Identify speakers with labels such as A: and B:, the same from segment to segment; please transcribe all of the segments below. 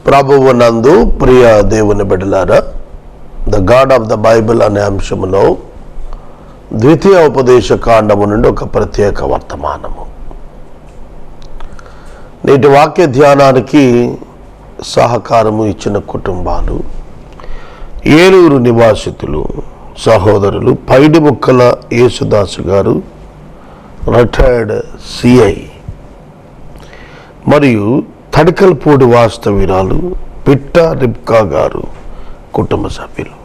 A: ప్రభువునందు ప్రియ దేవుని బిడ్డలారా, the God of the Bible అనే అంశములో ద్వితీయ ఉపదేశ కాండము నుండి ఒక ప్రత్యేక వర్తమానము. నేటి వాక్య ధ్యానానికి సహకారము ఇచ్చిన కుటుంబాలు: ఏలూరు నివాసితులు సహోదరులు పైడిముక్కల యేసుదాసు గారు, రిటైర్డ్ సిఐ, మరియు తడికల్పూడి వాస్తవ్యురాలు పిట్ట రిబ్కా గారు కుటుంబ సభ్యులు.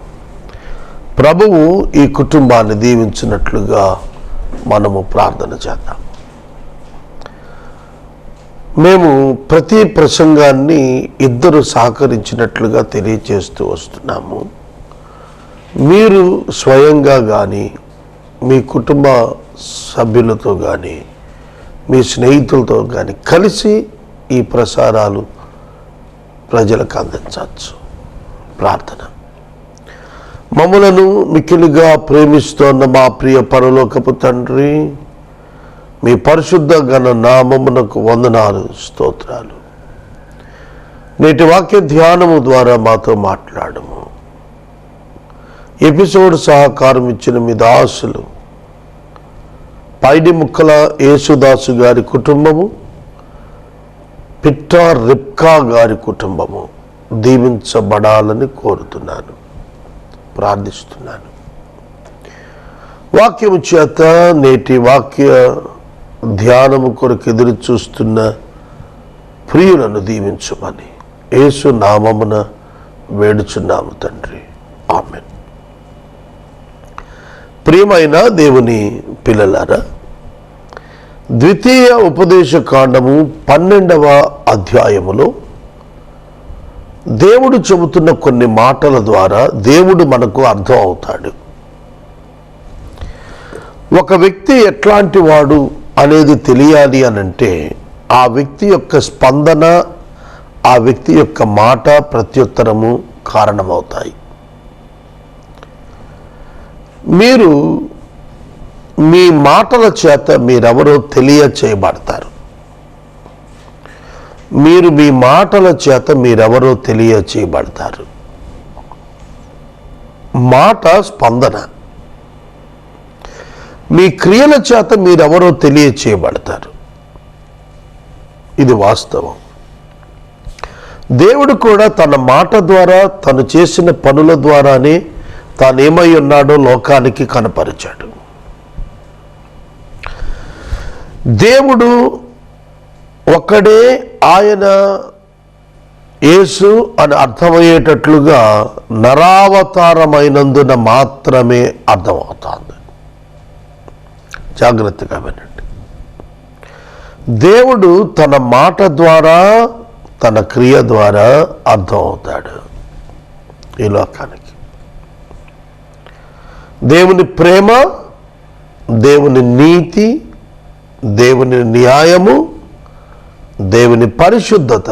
A: ప్రభువు ఈ కుటుంబాన్ని దీవించినట్లుగా మనము ప్రార్థన చేద్దాం. మేము ప్రతి ప్రసంగాన్ని ఇద్దరు సహకరించినట్లుగా తెలియచేస్తూ వస్తున్నాము. మీరు స్వయంగా కానీ, మీ కుటుంబ సభ్యులతో కానీ, మీ స్నేహితులతో కానీ కలిసి ఈ ప్రసారాలు ప్రజలకు అందించవచ్చు. ప్రార్థన. మమ్ములను మిక్కిలిగా ప్రేమిస్తోన్న మా ప్రియ పరలోకపు తండ్రి, మీ పరిశుద్ధ ఘన నామమునకు వందనాలు, స్తోత్రాలు. నేటి వాక్య ధ్యానము ద్వారా మాతో మాట్లాడము. ఎపిసోడ్ సహకారం ఇచ్చిన మీ దాసులు పైడిముక్కల యేసుదాసు గారి కుటుంబము, పిట్ట రిబ్కా గారి కుటుంబము దీవించబడాలని కోరుతున్నాను, ప్రార్థిస్తున్నాను. వాక్యము చేత నేటి వాక్య ధ్యానము కొరకు ఎదురు చూస్తున్న ప్రియులను దీవించమని యేసు నామమున వేడుచున్నాము తండ్రి, ఆమేన్. ప్రియమైన దేవుని పిల్లలారా, ద్వితీయ ఉపదేశ కాండము 12వ అధ్యాయములో దేవుడు చెబుతున్న కొన్ని మాటల ద్వారా దేవుడు మనకు అర్థం అవుతాడు. ఒక వ్యక్తి ఎట్లాంటి వాడు అనేది తెలియాలి అనంటే ఆ వ్యక్తి యొక్క స్పందన, ఆ వ్యక్తి యొక్క మాట, ప్రత్యుత్తరము కారణమవుతాయి. మీరు మీ మాటల చేత మీరెవరో తెలియచేయబడతారు. మీరు మీ మాటల చేత మీరెవరో తెలియచేయబడతారు. మాట స్పందన. మీ క్రియల చేత మీరెవరో తెలియచేయబడతారు. ఇది వాస్తవం. దేవుడు కూడా తన మాట ద్వారా, తను చేసిన పనుల ద్వారానే తానేమై ఉన్నాడో లోకానికి కనపరిచాడు. దేవుడు ఒక్కడే, ఆయన యేసు అని అర్థమయ్యేటట్లుగా నరావతారమైనందున మాత్రమే అర్థమవుతుంది. జాగ్రత్తగా వినండి. దేవుడు తన మాట ద్వారా, తన క్రియ ద్వారా అర్థమవుతాడు ఈ లోకానికి. దేవుని ప్రేమ, దేవుని నీతి, దేవుని న్యాయము, దేవుని పరిశుద్ధత,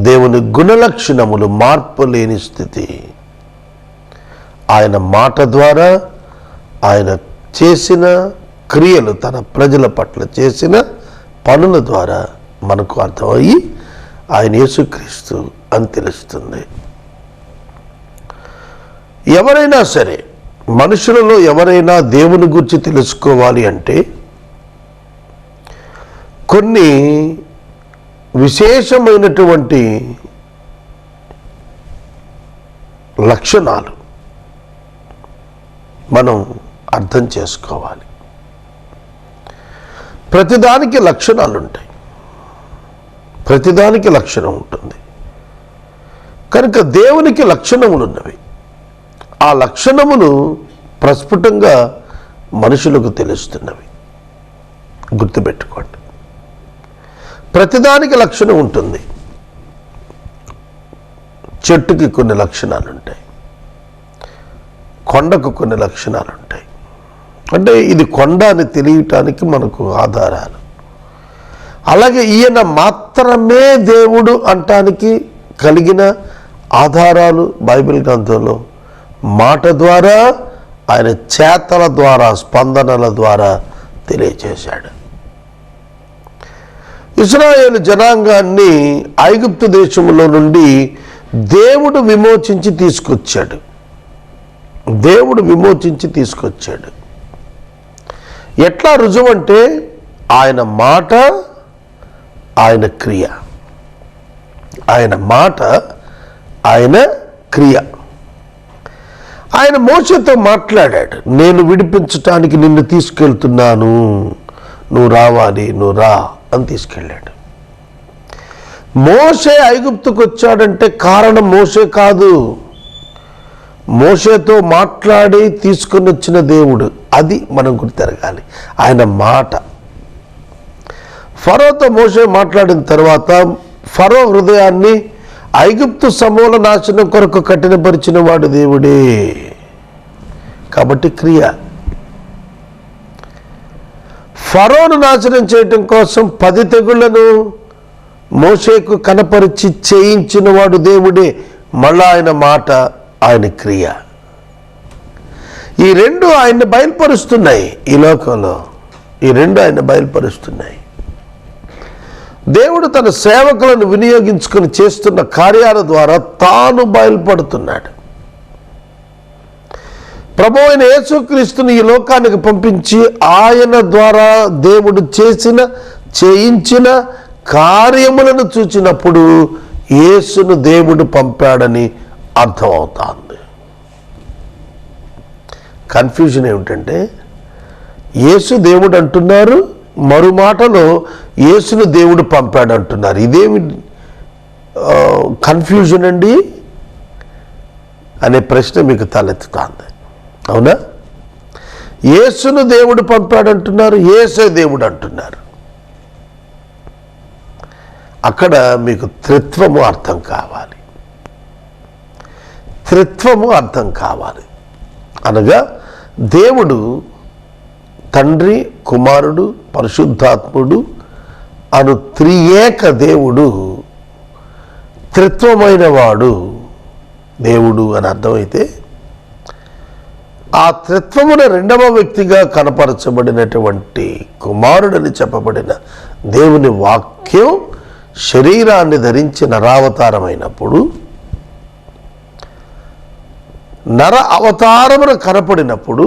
A: దేవుని గుణలక్షణములు మార్పు లేని స్థితి ఆయన మాట ద్వారా, ఆయన చేసిన క్రియలు, తన ప్రజల పట్ల చేసిన పనుల ద్వారా మనకు అర్థమయ్యి ఆయన యేసుక్రీస్తు అని తెలుస్తుంది. ఎవరైనా సరే, మనుషులలో ఎవరైనా దేవుని గురించి తెలుసుకోవాలి అంటే కొన్ని విశేషమైనటువంటి లక్షణాలు మనం అర్థం చేసుకోవాలి. ప్రతిదానికి లక్షణాలు ఉంటాయి, ప్రతిదానికి లక్షణం ఉంటుంది. కనుక దేవునికి లక్షణములు ఉన్నవి. ఆ లక్షణములు ప్రస్ఫుటంగా మనుషులకు తెలుస్తున్నవి. గుర్తుపెట్టుకోండి, ప్రతిదానికి లక్షణం ఉంటుంది. చెట్టుకి కొన్ని లక్షణాలు ఉంటాయి, కొండకు కొన్ని లక్షణాలు ఉంటాయి. అంటే ఇది కొండ అని తెలియటానికి మనకు ఆధారాలు. అలాగే ఈయన మాత్రమే దేవుడు అంటానికి కలిగిన ఆధారాలు బైబిల్ గ్రంథంలో మాట ద్వారా, ఆయన చేతల ద్వారా, స్పందనల ద్వారా తెలియచేశాడు. ఇశ్రాయేలు జనాంగాన్ని ఐగుప్తు దేశంలో నుండి దేవుడు విమోచించి తీసుకొచ్చాడు. దేవుడు విమోచించి తీసుకొచ్చాడు. ఎట్లా రుజువు అంటే ఆయన మాట, ఆయన క్రియ. ఆయన మాట, ఆయన క్రియ. ఆయన మోషేతో మాట్లాడాడు. నేను విడిపించటానికి నిన్ను తీసుకెళ్తున్నాను, నువ్వు రావాలి, నువ్వు రా అని తీసుకెళ్ళాడు. మోషే ఐగుప్తుకు వచ్చాడంటే కారణం మోషే కాదు, మోషేతో మాట్లాడి తీసుకొని వచ్చిన దేవుడు. అది మనం గుర్తెరగాలి. ఆయన మాట. ఫరోతో మోషే మాట్లాడిన తర్వాత ఫరో హృదయాన్ని ఐగుప్తు సమూల నాశనం కొరకు కఠినపరిచిన వాడు దేవుడే. కాబట్టి క్రియ. ఫరోను నాశనం చేయటం కోసం 10 తెగుళ్లను మోషేకు కనపరిచి చేయించిన వాడు దేవుడే. మళ్ళా ఆయన మాట, ఆయన క్రియ. ఈ రెండు ఆయన్ని బయలుపరుస్తున్నాయి. ఈ లోకంలో ఈ రెండు ఆయన బయలుపరుస్తున్నాయి. దేవుడు తన సేవకులను వినియోగించుకొని చేస్తున్న కార్యాల ద్వారా తాను బయలుపడుతున్నాడు. ప్రభువైన అయిన యేసుక్రీస్తుని ఈ లోకానికి పంపించి ఆయన ద్వారా దేవుడు చేయించిన కార్యములను చూచినప్పుడు యేసును దేవుడు పంపాడని అర్థమవుతుంది. కన్ఫ్యూజన్ ఏమిటంటే యేసు దేవుడు అంటున్నారు, మరో మాటలో యేసును దేవుడు పంపాడు అంటున్నారు. ఇదేమి కన్ఫ్యూజన్ అండి అనే ప్రశ్న మీకు తలెత్తుతుంది. అవునా? యేసును దేవుడు పంపాడంటున్నారు, యేసే దేవుడు అంటున్నారు. అక్కడ మీకు త్రిత్వము అర్థం కావాలి. త్రిత్వము అర్థం కావాలి అనగా దేవుడు తండ్రి, కుమారుడు, పరిశుద్ధాత్ముడు అను త్రియేక దేవుడు త్రిత్వమైన వాడు దేవుడు అని అర్థమైతే, ఆ త్రిత్వమున రెండవ వ్యక్తిగా కనపరచబడినటువంటి కుమారుడని చెప్పబడిన దేవుని వాక్యం శరీరాన్ని ధరించి నరావతారమైనప్పుడు, నర అవతారమున కనపడినప్పుడు,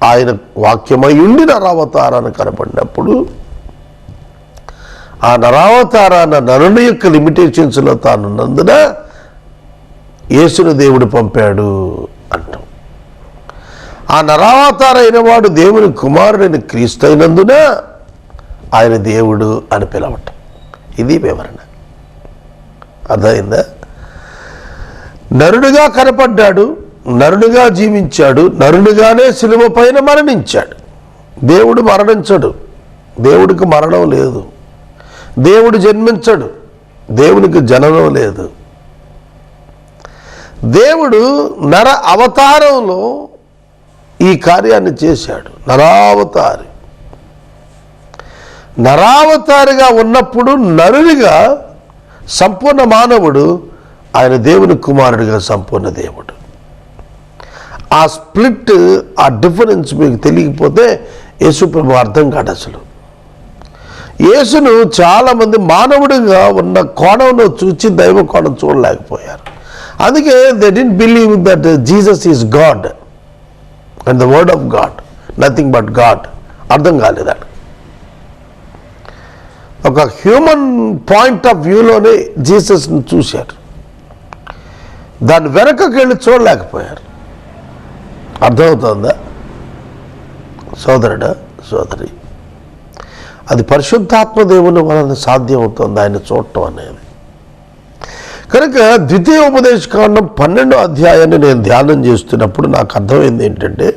A: ఆయన వాక్యమయుండి నరావతారాన్ని కనపడినప్పుడు, ఆ నరావతారాన్న నరుని యొక్క లిమిటేషన్స్లో తానున్నందున యేసును దేవుడు పంపాడు అంటాం. ఆ నరావతార అయిన వాడు దేవుని కుమారుడైన క్రీస్తు అయినందున ఆయన దేవుడు అని పిలవటం. ఇది వివరణ. అర్థమైందా? నరుడుగా కనపడ్డాడు, నరుడుగా జీవించాడు, నరుడుగానే శిలువ పైన మరణించాడు. దేవుడు మరణించడు, దేవుడికి మరణం లేదు. దేవుడు జన్మించడు, దేవునికి జననం లేదు. దేవుడు నర అవతారంలో ఈ కార్యాన్ని చేశాడు. నరావతారిగా ఉన్నప్పుడు నరుడిగా సంపూర్ణ మానవుడు, ఆయన దేవుని కుమారుడిగా సంపూర్ణ దేవుడు. ఆ స్ప్లిట్, ఆ డిఫరెన్స్ మీకు తెలియకపోతే యేసు ప్రభు అర్థం కాదు. అసలు యేసును చాలామంది మానవుడిగా ఉన్న కోణంలో చూచి దైవ కోణం చూడలేకపోయారు. అందుకే they didn't believe that Jesus is God and the word of God, nothing but God. అర్థం కాలేదు. ఒక హ్యూమన్ పాయింట్ ఆఫ్ వ్యూలోనే జీసస్ని చూశారు, దాని వెనకకి వెళ్ళి చూడలేకపోయారు. అర్థమవుతుందా సోదరుడా, సోదరి? అది పరిశుద్ధాత్మ దేవుని వలన సాధ్యమవుతుంది ఆయన చూడటం అనేది. కనుక ద్వితీయోపదేశకాండం 12వ అధ్యాయాన్ని నేను ధ్యానం చేస్తున్నప్పుడు నాకు అర్థమైంది ఏంటంటే,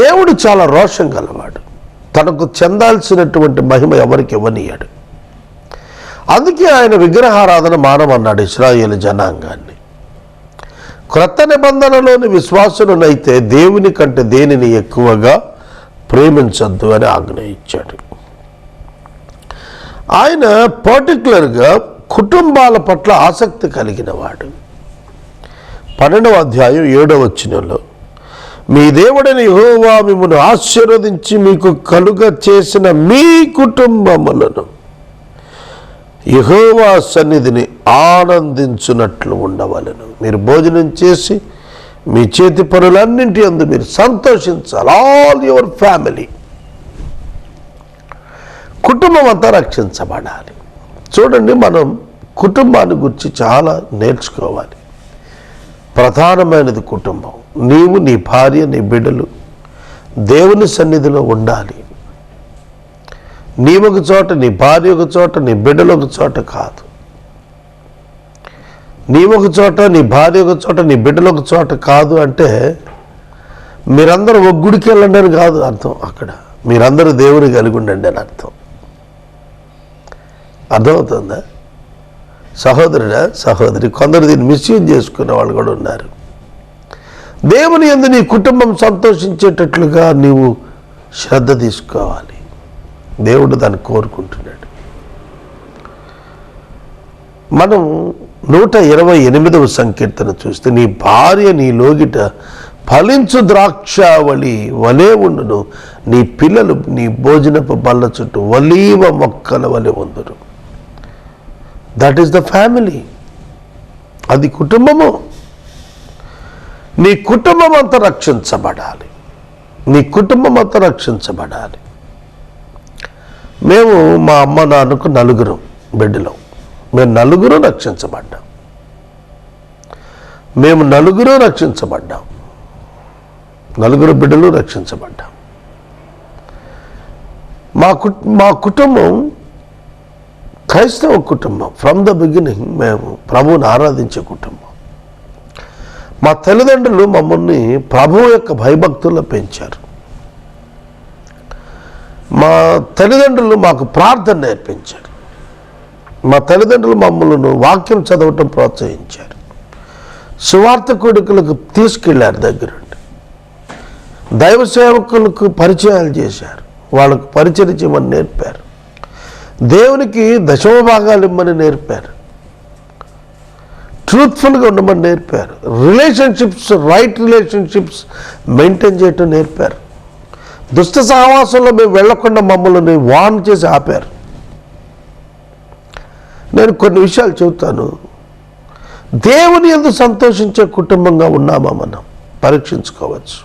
A: దేవుడు చాలా రోషం గలవాడు. తనకు చెందాల్సినటువంటి మహిమ ఎవరికి ఇవ్వనీయాడు. అందుకే ఆయన విగ్రహారాధన మానమన్నాడు ఇశ్రాయేలు జనాంగాన్ని. క్రొత్త నిబంధనలోని విశ్వాసులనైతే దేవుని కంటే దేనిని ఎక్కువగా ప్రేమించద్దు అని ఆజ్ఞ ఇచ్చాడు. ఆయన పర్టికులర్గా కుటుంబాల పట్ల ఆసక్తి కలిగిన వాడు. 12వ అధ్యాయం 7వ వచనంలో, మీ దేవుడైన యెహోవా మిమ్మును ఆశీర్వదించి మీకు కలుగ చేసిన మీ కుటుంబములను యెహోవా సన్నిధిని ఆనందించున్నట్లు ఉండవలెను. మీరు భోజనం చేసి మీ చేతి పనులన్నింటి యందు మీరు సంతోషించాలి. ఆల్ యువర్ ఫ్యామిలీ, కుటుంబం అంతా రక్షించబడాలి. చూడండి, మనం కుటుంబాన్ని గురించి చాలా నేర్చుకోవాలి. ప్రధానమైనది కుటుంబం. నీవు, నీ భార్య, నీ బిడ్డలు దేవుని సన్నిధిలో ఉండాలి. నీవు ఒక చోట, నీ భార్య ఒక చోట, నీ బిడ్డలు ఒక చోట కాదు. నీవు ఒక చోట, నీ భార్య ఒక చోట, నీ బిడ్డలు ఒక చోట కాదు అంటే మీరందరూ ఒక గుడికి వెళ్ళండి అని కాదు అర్థం. అక్కడ మీరందరూ దేవుని కలిగి ఉండండి అని అర్థం. అర్థమవుతుందా సహోదరుడా, సహోదరి? కొందరు దీన్ని మిస్యూజ్ చేసుకునే వాళ్ళు కూడా ఉన్నారు. దేవుని యందు నీ కుటుంబం సంతోషించేటట్లుగా నీవు శ్రద్ధ తీసుకోవాలి. దేవుడు దాన్ని కోరుకుంటున్నాడు. మనం 128వ సంకీర్తన చూస్తే, నీ భార్య నీ లోగిట ఫలించు ద్రాక్షావళి వలె ఉండును, నీ పిల్లలు నీ భోజనపు బల్ల చుట్టూ ఒలీవ మొక్కల వలె ఉందురు. That is the family. అది కుటుంబము. నీ కుటుంబం అంతా రక్షించబడాలి. నీ కుటుంబం అంతా రక్షించబడాలి. మేము మా అమ్మ నాన్నకు 4 బిడ్డలు. మేము 4 రక్షించబడ్డాం. మేము 4 రక్షించబడ్డాం. 4 బిడ్డలు రక్షించబడ్డాం. మా కుటుంబం క్రైస్తవ కుటుంబం. ఫ్రమ్ ద బిగినింగ్ మేము ప్రభువుని ఆరాధించే కుటుంబం. మా తల్లిదండ్రులు మమ్మల్ని ప్రభువు యొక్క భయభక్తుల్లో పెంచారు. మా తల్లిదండ్రులు మాకు ప్రార్థన నేర్పించారు. మా తల్లిదండ్రులు మమ్మల్ని వాక్యం చదవటం ప్రోత్సహించారు. సువార్త కొడుకులకు తీసుకెళ్లారు దగ్గరుండి. దైవ సేవకులకు పరిచయాలు చేశారు. వాళ్ళకు పరిచయం చేయమని నేర్పారు. దేవునికి దశమ భాగాలు ఇమ్మని నేర్పారు. ట్రూత్ఫుల్గా ఉండమని నేర్పారు. రిలేషన్షిప్స్, రైట్ రిలేషన్షిప్స్ మెయింటైన్ చేయటం నేర్పారు. దుష్ట సహవాసంలో మేము వెళ్లకుండా మమ్మల్ని వార్న్ చేసి ఆపారు. నేను కొన్ని విషయాలు చెబుతాను. దేవుని యందు సంతోషించే కుటుంబంగా ఉన్నామా మనం పరీక్షించుకోవచ్చు.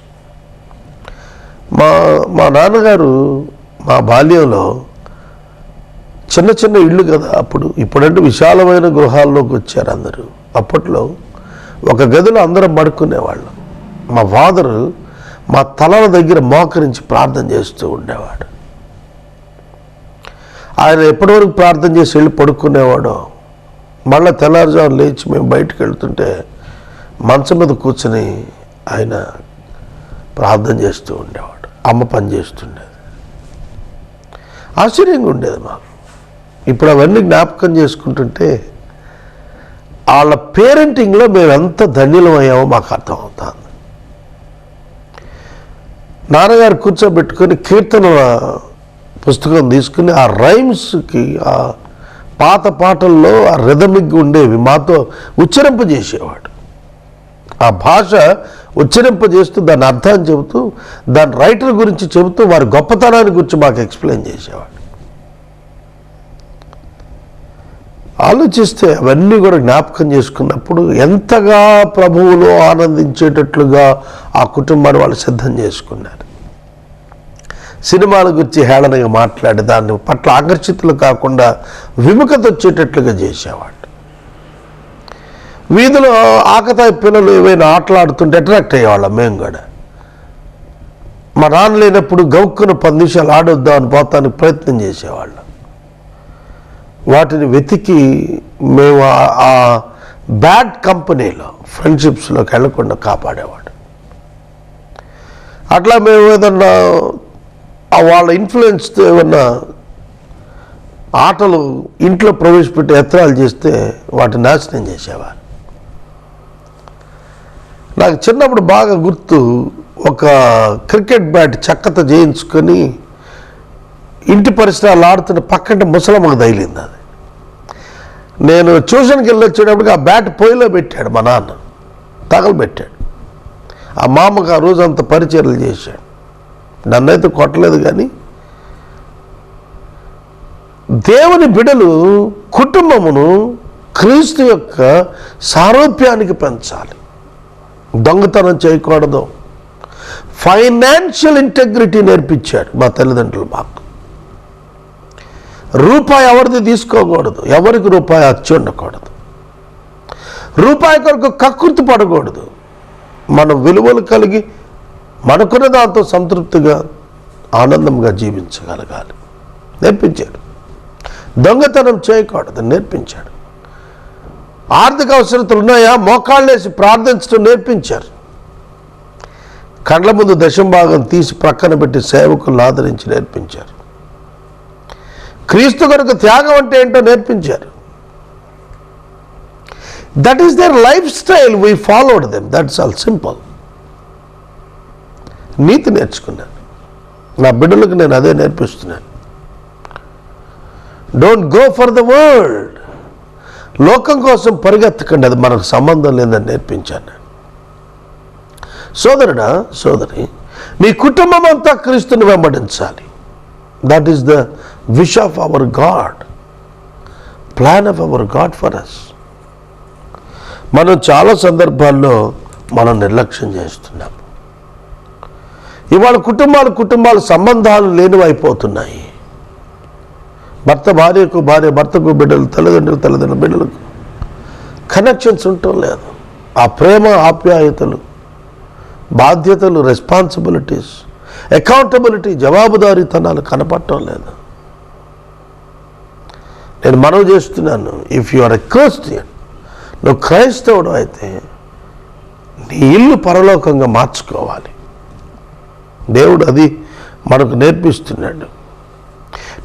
A: మా నాన్నగారు మా బాల్యంలో చిన్న చిన్న ఇళ్ళు కదా ఇప్పుడంటే విశాలమైన గృహాల్లోకి వచ్చారు అందరూ. అప్పట్లో ఒక గదిలో అందరం పడుకునేవాళ్ళం. మా ఫాదరు మా తలల దగ్గర మోకరించి ప్రార్థన చేస్తూ ఉండేవాడు. ఆయన ఎప్పటివరకు ప్రార్థన చేసి వెళ్ళి పడుకునేవాడో, మళ్ళీ తెల్లారుజాము లేచి మేము బయటకు వెళ్తుంటే మంచం మీద కూర్చొని ఆయన ప్రార్థన చేస్తూ ఉండేవాడు. అమ్మ పని చేస్తుండేది. ఆశ్చర్యంగా ఉండేది మాకు. ఇప్పుడు అవన్నీ జ్ఞాపకం చేసుకుంటుంటే వాళ్ళ పేరెంటింగ్లో మేము ఎంత ధన్యులమయ్యామో మాకు అర్థమవుతుంది. నాన్నగారు కూర్చోబెట్టుకొని కీర్తనల పుస్తకం తీసుకుని ఆ రైమ్స్కి, ఆ పాత పాటల్లో ఆ రిథమిక్ ఉండేవి మాతో ఉచ్చరింపజేసేవాడు. ఆ భాష ఉచ్చరింపజేస్తూ దాని అర్థాన్ని చెబుతూ, దాని రైటర్ గురించి చెబుతూ, వారి గొప్పతనాన్ని గురించి మాకు ఎక్స్ప్లెయిన్ చేసేవాడు. ఆలోచిస్తే అవన్నీ కూడా జ్ఞాపకం చేసుకున్నప్పుడు ఎంతగా ప్రభువులో ఆనందించేటట్లుగా ఆ కుటుంబాన్ని వాళ్ళు సిద్ధం చేసుకున్నారు. సినిమాల గురించి హేళనగా మాట్లాడి దాని పట్ల ఆకర్షితులు కాకుండా విముఖత వచ్చేటట్లుగా చేసేవాడు. వీధిలో ఆకతాయి పిల్లలు ఏవైనా ఆటలాడుతుంటే అట్రాక్ట్ అయ్యేవాళ్ళం మేము కూడా. మా నాన్న లేనప్పుడు గౌక్కును 10 నిమిషాలు ఆడొద్దామని పోతానికి ప్రయత్నం చేసేవాళ్ళం. వాటిని వెతికి మేము ఆ బ్యాడ్ కంపెనీలో, ఫ్రెండ్షిప్స్లోకి వెళ్లకుండా కాపాడేవాడు. అట్లా మేము ఏదన్నా వాళ్ళ ఇన్ఫ్లుయెన్స్తో ఏమన్నా ఆటలు ఇంట్లో ప్రవేశపెట్టి ఎత్రాలు చేస్తే వాటిని నాశనం చేసేవారు. నాకు చిన్నప్పుడు బాగా గుర్తు, ఒక క్రికెట్ బ్యాట్ చెక్కతో చేయించుకొని ఇంటి పరిసరాలు ఆడుతున్న పక్కంటే ముసలమ్మకు తగిలింది. అది నేను ట్యూషన్కి వెళ్ళి వచ్చేటప్పటికి ఆ బ్యాట్ పొయ్యిలో పెట్టాడు మా నాన్న, తగలబెట్టాడు. ఆ మామకు ఆ రోజు అంత పరిచర్యలు చేశాడు. నన్నైతే కొట్టలేదు. కానీ దేవుని బిడ్డలు కుటుంబమును క్రీస్తు యొక్క సారూప్యానికి పెంచాలి. దొంగతనం చేయకూడదు. ఫైనాన్షియల్ ఇంటెగ్రిటీ నేర్పించాడు మా తల్లిదండ్రులు మాకు. రూపాయి ఎవరిది తీసుకోకూడదు, ఎవరికి రూపాయి అచ్చి ఉండకూడదు, రూపాయి కొరకు కక్కుర్తి పడకూడదు. మనం విలువలు కలిగి మనకున్న దాంతో సంతృప్తిగా ఆనందంగా జీవించగలగాలి నేర్పించాడు. దొంగతనం చేయకూడదు నేర్పించాడు. ఆర్థిక అవసరతలు ఉన్నాయా, మోకాళ్ళేసి ప్రార్థించడం నేర్పించారు. కండ్ల ముందు దశంభాగం తీసి ప్రక్కన పెట్టి సేవకులను ఆదరించి నేర్పించారు. క్రీస్తు కొరకు త్యాగం అంటే ఏంటో నేర్పించారు. That is their lifestyle. We followed them. That's all simple. నీతి నేర్చుకున్నాను. నా బిడ్డలకు నేను అదే నేర్పిస్తున్నాను. Don't go for the world. లోకం కోసం పరిగెత్తకండి, అది మనకు సంబంధం లేదని నేర్పించాను. సోదరుడా, సోదరి, మీ కుటుంబం అంతా క్రీస్తుని వెంబడించాలి. That is the wish of our God, plan of our God for us. మనం చాలా సందర్భాల్లో మనం నిర్లక్ష్యం చేస్తున్నాం. ఇవాళ కుటుంబాలు సంబంధాలు లేనివైపోతున్నాయి. భర్త భార్యకు, భార్య భర్తకు, బిడ్డలు తల్లిదండ్రులు బిడ్డలకు కనెక్షన్స్ ఉండటం లేదు. ఆ ప్రేమ, ఆప్యాయతలు, బాధ్యతలు, రెస్పాన్సిబిలిటీస్, అకౌంటబిలిటీ, జవాబుదారీతనాలు కనపడటం లేదు. నేను మనవి చేస్తున్నాను, if you are a Christian, నువ్వు క్రైస్తవుడు అయితే నీ ఇల్లు పరలోకంగా మార్చుకోవాలి. దేవుడు అది మనకు నేర్పిస్తున్నాడు.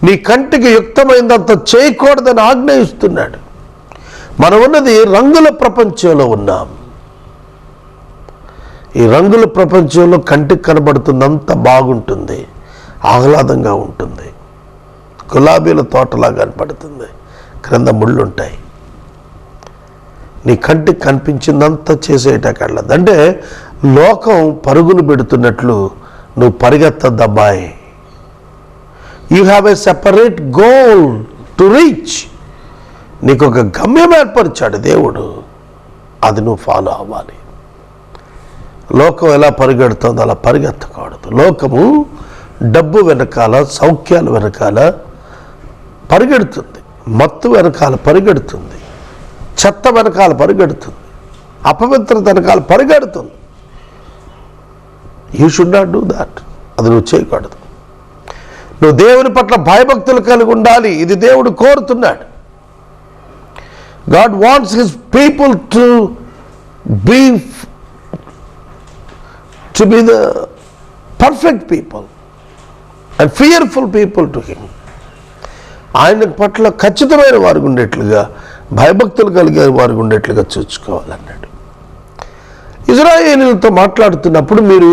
A: నీ కంటికి యుక్తమైందంత చేయకూడదని ఆజ్ఞయిస్తున్నాడు. మనం ఉన్నది రంగుల ప్రపంచంలో ఉన్నాం. ఈ రంగుల ప్రపంచంలో కంటికి కనబడుతుందంత బాగుంటుంది, ఆహ్లాదంగా ఉంటుంది, గులాబీల తోటలా కనపడుతుంది, క్రింద ముళ్ళుంటాయి. నీ కంటికి కనిపించిందంతా చేసేటకెళ్ళదు. అంటే లోకం పరుగులు పెడుతున్నట్లు నువ్వు పరిగెత్తద్దబ్బాయి. You have a separate goal to reach. నీకు ఒక గమ్యం ఏర్పరిచాడు దేవుడు, అది నువ్వు ఫాలో అవ్వాలి. లోకం ఎలా పరిగెడుతుందో అలా పరిగెత్తకూడదు. లోకము డబ్బు వెనకాల, సౌఖ్యాల వెనకాల పరిగెడుతుంది, మత్తు వెనకాల పరిగెడుతుంది, చెత్త వెనకాల పరిగెడుతుంది, అపవిత్రత వెనకాల పరిగెడుతుంది. You should not do that. అది నువ్వు చేయకూడదు. నువ్వు దేవుని పట్ల భయభక్తులు కలిగి ఉండాలి. ఇది దేవుడు కోరుతున్నాడు. God wants his people to be the perfect people and fearful people to him. ఆయన పట్ల ఖచ్చితమైన వారు ఉండేట్లుగా, భయభక్తులు కలిగే వారు ఉండేట్లుగా చూసుకోవాలన్నాడు. ఇజ్రాయేలీలతో మాట్లాడుతున్నప్పుడు మీరు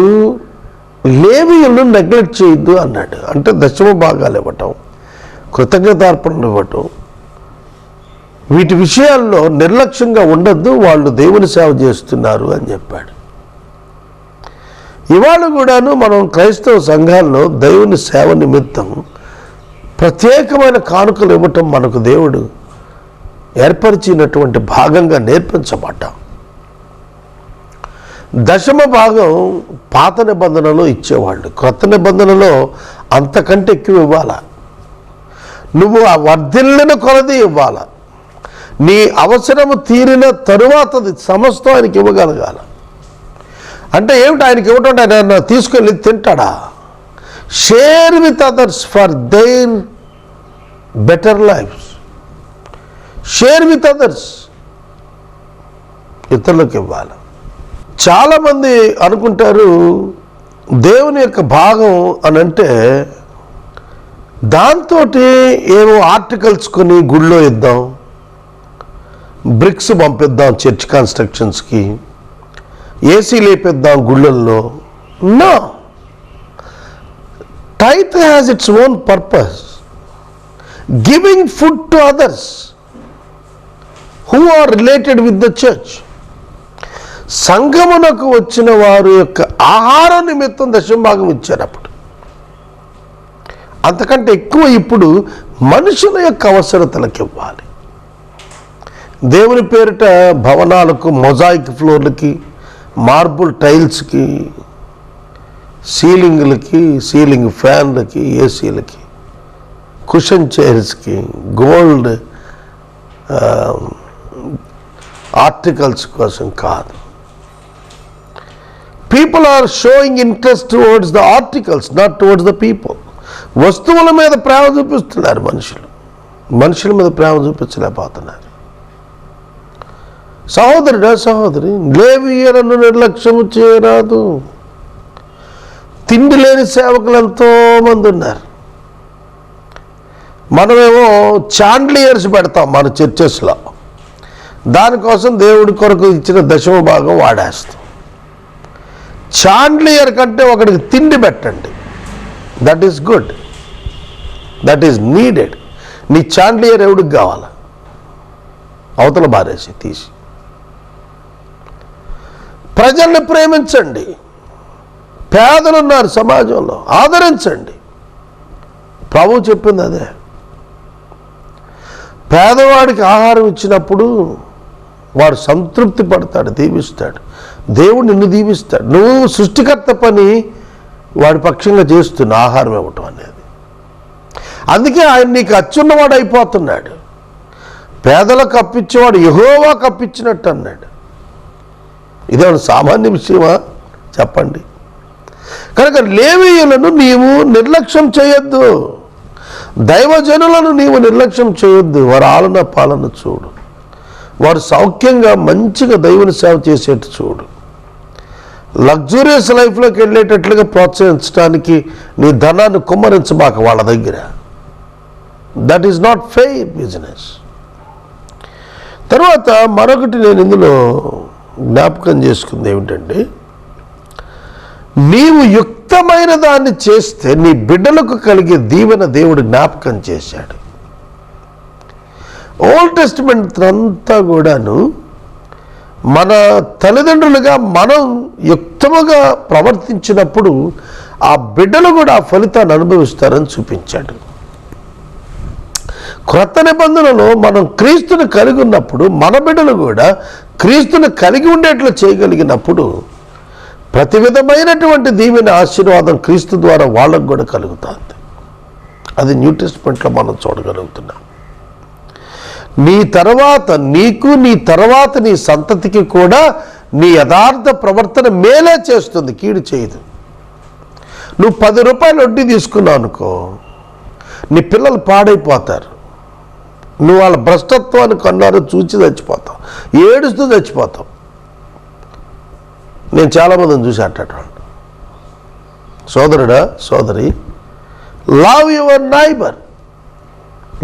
A: లేవీయులను నెగ్లెక్ట్ చేయొద్దు అన్నాడు. అంటే దశమ భాగాలు ఇవ్వటం, కృతజ్ఞతార్పణలు ఇవ్వటం, వీటి విషయాల్లో నిర్లక్ష్యంగా ఉండొద్దు, వాళ్ళు దేవుని సేవ చేస్తున్నారు అని చెప్పాడు. ఇవాళ కూడాను మనం క్రైస్తవ సంఘాల్లో దేవుని సేవ నిమిత్తం ప్రత్యేకమైన కానుకలు ఇవ్వటం మనకు దేవుడు ఏర్పరిచినటువంటి భాగంగా నేర్పించబడ్డాం. దశమ భాగం పాత నిబంధనలో ఇచ్చేవాళ్ళు, క్రొత్త నిబంధనలో అంతకంటే ఎక్కువ ఇవ్వాల. నువ్వు ఆ వర్ధిల్లిన కొలది ఇవ్వాల. నీ అవసరము తీరిన తరువాతది సమస్తం ఆయనకి ఇవ్వగలగాల. అంటే ఏమిటి ఆయనకి ఇవ్వటం? ఆయన తీసుకెళ్ళి తింటాడా? Share with others for their better lifes. Share with others, ఇతరులకు ఇవ్వాలి. చాలామంది అనుకుంటారు దేవుని యొక్క భాగం అని అంటే దాంతో ఏవో ఆర్టికల్స్ కొని గుళ్ళో ఇద్దాం, బ్రిక్స్ పంపిద్దాం చర్చ్ కన్స్ట్రక్షన్స్కి, ఏసీ లేపిద్దాం గుళ్ళల్లో. No, tithe has its own purpose. Giving food to others who are related with the church. సంఘమునకు వచ్చిన వారి యొక్క ఆహార నిమిత్తం దశంభాగం ఇచ్చారు. అప్పుడు అంతకంటే ఎక్కువ ఇప్పుడు మనుషుల యొక్క అవసరతలకు ఇవ్వాలి. దేవుని పేరిట భవనాలకు, మొజాయిక్ ఫ్లోర్లకి, మార్బుల్ టైల్స్కి, సీలింగ్లకి, సీలింగ్ ఫ్యాన్లకి, ఏసీలకి, కుషన్ చైర్స్కి, గోల్డ్ ఆర్టికల్స్ కోసం కాదు. People are showing interest towards the articles, not towards the people. వస్తువుల మీద ప్రేమ చూపిస్తున్నారు మనుషుల మీద ప్రేమ చూపించలేకపోతున్నారు. సహోదరుడా, సహోదరి, లేవీయులను నిర్లక్ష్యము చేయరాదు. తిండి లేని సేవకులు ఎంతోమంది ఉన్నారు. మనమేమో చాండ్లియర్స్ పెడతాం మన చర్చెస్లో, దానికోసం దేవుడి కొరకు ఇచ్చిన దశమ భాగం వాడేస్తాం. చాండ్లియర్ కంటే ఒకడికి తిండి పెట్టండి, that is good, that is needed. నీ చాండ్లియర్ ఎవడికి కావాలా? అవతల బారేసి తీసి. ప్రజల్ని ప్రేమించండి, పేదలున్నారు సమాజంలో, ఆదరించండి. ప్రభు చెప్పింది అదే. పేదవాడికి ఆహారం ఇచ్చినప్పుడు వాడు సంతృప్తి పడతాడు, దీవిస్తాడు. దేవుడు నిన్ను దీవిస్తాడు. నువ్వు సృష్టికర్త పని వాడి పక్షంగా చేస్తున్న ఆహారం ఇవ్వటం అనేది. అందుకే ఆయన నీకు అచ్చున్నవాడు అయిపోతున్నాడు. పేదలకు అప్పించేవాడు యెహోవాకు అప్పించినట్టు అన్నాడు. ఇదేమన్నా సామాన్య విషయమా చెప్పండి? కనుక లేవీయులను నీవు నిర్లక్ష్యం చేయొద్దు, దైవజనులను నీవు నిర్లక్ష్యం చేయొద్దు. వారి ఆలన పాలన చూడు, వారు సౌఖ్యంగా మంచిగా దైవుని సేవ చేసేట్టు చూడు. లగ్జూరియస్ లైఫ్లోకి వెళ్ళేటట్లుగా ప్రోత్సహించడానికి నీ ధనాన్ని కుమ్మరించబాక వాళ్ళ దగ్గర. That is not fair business. తర్వాత మరొకటి నేను ఇందులో జ్ఞాపకం చేసుకుంది ఏమిటంటే, నీవు యుక్తమైన దాన్ని చేస్తే నీ బిడ్డలకు కలిగే దీవెన దేవుడు జ్ఞాపకం చేశాడు. ఓల్డ్ టెస్టిమెంట్ అంతా కూడాను మన తల్లిదండ్రులుగా మనం యుక్తముగా ప్రవర్తించినప్పుడు ఆ బిడ్డలు కూడా ఆ ఫలితాన్ని అనుభవిస్తారని చూపించాడు. క్రొత్త నిబంధనలో మనం క్రీస్తుని కలిగి ఉన్నప్పుడు మన బిడ్డలు కూడా క్రీస్తుని కలిగి ఉండేట్లు చేయగలిగినప్పుడు ప్రతి విధమైనటువంటి దీవెన, ఆశీర్వాదం క్రీస్తు ద్వారా వాళ్ళకు కూడా కలుగుతుంది. అది న్యూ టెస్టిమెంట్లో మనం చూడగలుగుతున్నాం. నీ తర్వాత నీకు, నీ తర్వాత నీ సంతతికి కూడా నీ యథార్థ ప్రవర్తన మేలే చేస్తుంది, కీడు చేయదు. నువ్వు 10 రూపాయలు వడ్డీ తీసుకున్నావు అనుకో, నీ పిల్లలు పాడైపోతారు. నువ్వు వాళ్ళ భ్రష్టత్వాన్ని కన్నారు చూచి చచ్చిపోతావు, ఏడుస్తూ చచ్చిపోతావు. నేను చాలామందిని చూసి అంటాడు. సోదరుడా, సోదరి, love your neighbour,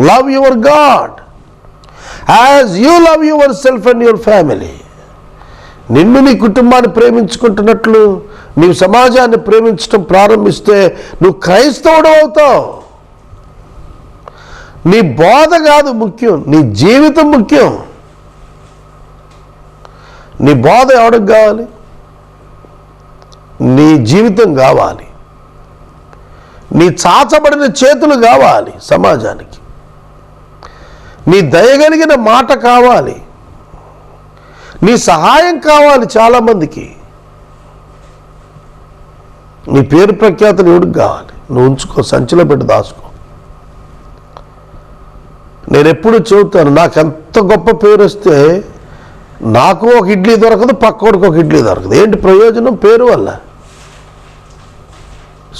A: love your God as you love your self and your family. నిన్ను నీ కుటుంబాన్ని ప్రేమించుకుంటున్నట్లు నీవు సమాజాన్ని ప్రేమించడం ప్రారంభిస్తే నువ్వు క్రైస్తవుడు అవుతావు. నీ బోధ కాదు ముఖ్యం, నీ జీవితం ముఖ్యం. నీ బోధ ఎవరికి కావాలి? నీ జీవితం కావాలి. నీ చాచబడిన చేతులు కావాలి సమాజానికి. నీ దయగలిగిన మాట కావాలి. నీ సహాయం కావాలి చాలామందికి. నీ పేరు ప్రఖ్యాతులు ఎవరికి కావాలి? నువ్వు ఉంచుకో, సంచిలో పెట్టి దాచుకో. నేను ఎప్పుడు చెబుతాను, నాకు ఎంత గొప్ప పేరు వస్తే నాకు ఒక ఇడ్లీ దొరకదు, పక్కోడికి ఒక ఇడ్లీ దొరకదు. ఏంటి ప్రయోజనం పేరు వల్ల?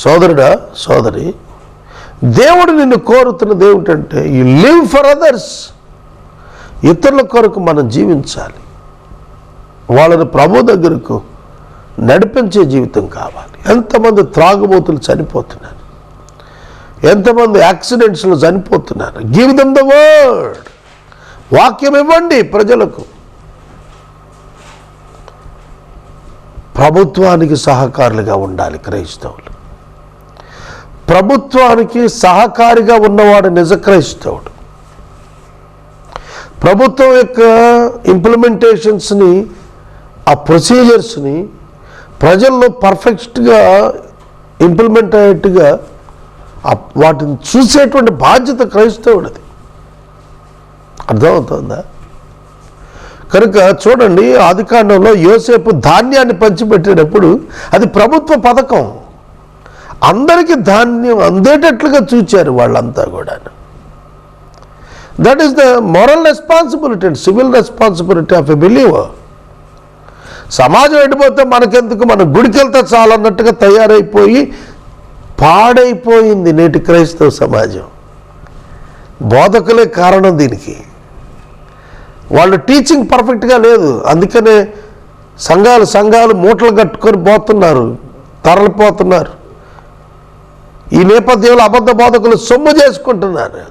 A: సోదరుడా, సోదరి, దేవుడు నిన్ను కోరుతున్నది ఏమిటంటే యు లివ్ ఫర్ అదర్స్. ఇతరుల కొరకు మనం జీవించాలి. వాళ్ళని ప్రభు దగ్గరకు నడిపించే జీవితం కావాలి. ఎంతమంది త్రాగుబోతులు చనిపోతున్నారు, ఎంతమంది యాక్సిడెంట్స్లో చనిపోతున్నారు. Give them the word. వాక్యం ఇవ్వండి ప్రజలకు. ప్రభుత్వానికి సహకారులుగా ఉండాలి క్రైస్తవులు. ప్రభుత్వానికి సహకారిగా ఉన్నవాడు నిజ క్రైస్తవుడు. ప్రభుత్వం యొక్క ఇంప్లిమెంటేషన్స్ని, ఆ ప్రొసీజర్స్ని ప్రజల్లో పర్ఫెక్ట్గా ఇంప్లిమెంట్ అయ్యేట్టుగా వాటిని చూసేటువంటి బాధ్యత క్రైస్తవుడిది. అర్థమవుతుందా? కనుక చూడండి, ఆదికాండంలో యోసేపు ధాన్యాన్ని పంచిపెట్టేటప్పుడు అది ప్రభుత్వ పథకం. అందరికీ ధాన్యం అందేటట్లుగా చూచారు వాళ్ళంతా కూడా. That is the moral responsibility and civil responsibility of a believer. సమాజం ఎండిపోతే మనకెందుకు, మన గుడికి వెళ్తే చాలన్నట్టుగా తయారైపోయి పాడైపోయింది నేటి క్రైస్తవ సమాజం. బోధకులే కారణం దీనికి. వాళ్ళు టీచింగ్ పర్ఫెక్ట్గా లేదు, అందుకనే సంఘాలు మూటలు కట్టుకొని పోతున్నారు, తరలిపోతున్నారు. ఈ నేపథ్యంలో అబద్ధ బోధకులు సొమ్ము చేసుకుంటున్నారు,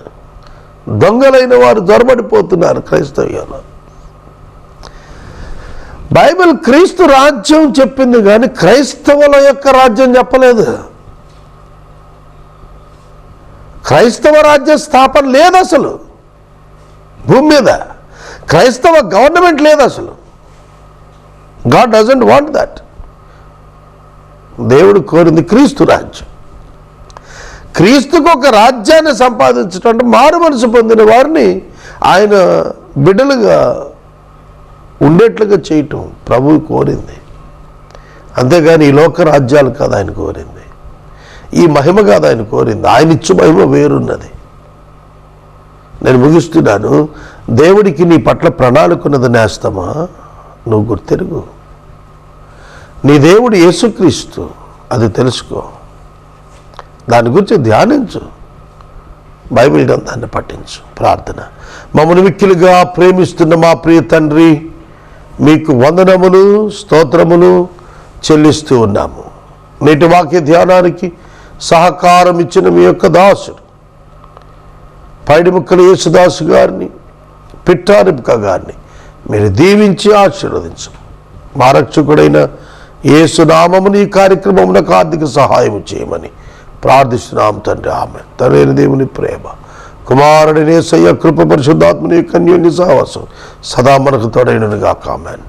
A: దొంగలైన వారు జొరబడిపోతున్నారు క్రైస్తవ్యంలో. బైబిల్ క్రీస్తు రాజ్యం చెప్పింది కానీ క్రైస్తవుల యొక్క రాజ్యం చెప్పలేదు. క్రైస్తవ రాజ్య స్థాపన లేదు అసలు భూమి మీద. క్రైస్తవ గవర్నమెంట్ లేదు అసలు. God doesn't want that. దేవుడు కోరింది క్రీస్తు రాజ్యం. క్రీస్తుకు ఒక రాజ్యాన్ని సంపాదించడం అంటే మారు మనసు పొందిన వారిని ఆయన బిడ్డలుగా ఉండేట్లుగా చేయటం ప్రభువు కోరింది. అంతేగాని ఈ లోక రాజ్యాలు కాదు ఆయన కోరింది, ఈ మహిమ కాదు ఆయన కోరింది. ఆయన ఇచ్చు మహిమ వేరున్నది. నేను ముగిస్తున్నాను. దేవుడికి నీ పట్ల ప్రణాళిక ఉన్నది నేస్తమా, నువ్వు గుర్తెరుగు. నీ దేవుడు యేసుక్రీస్తు, అది తెలుసుకో, దాని గురించి ధ్యానించు, బైబిల్ గ్రంథాన్ని పఠించు. ప్రార్థన. మమ్మల్ని మిక్కిలిగా ప్రేమిస్తున్న మా ప్రియ తండ్రి, మీకు వందనములు స్తోత్రములు చెల్లిస్తూ ఉన్నాము. నేటి వాక్య ధ్యానానికి సహకారం ఇచ్చిన మీ యొక్క దాసుడు పైడిముక్కల యేసుదాసు గారిని, పిట్టారిపుక గారిని మీరు దీవించి ఆశీర్వదించు. మా రక్షకుడైన యేసునామముని ఈ కార్యక్రమమునకు ఆర్థిక సహాయం చేయమని ప్రార్థిస్తున్నాం తండ్రి. ఆమేన్. తండ్రి దేవుని ప్రేమ, కుమారుడి యేసయ్య కృప, పరిశుద్ధాత్మని యొక్క అన్యోన్య సహవాసం సదా మనకు తోడైనను గాక. ఆమేన్.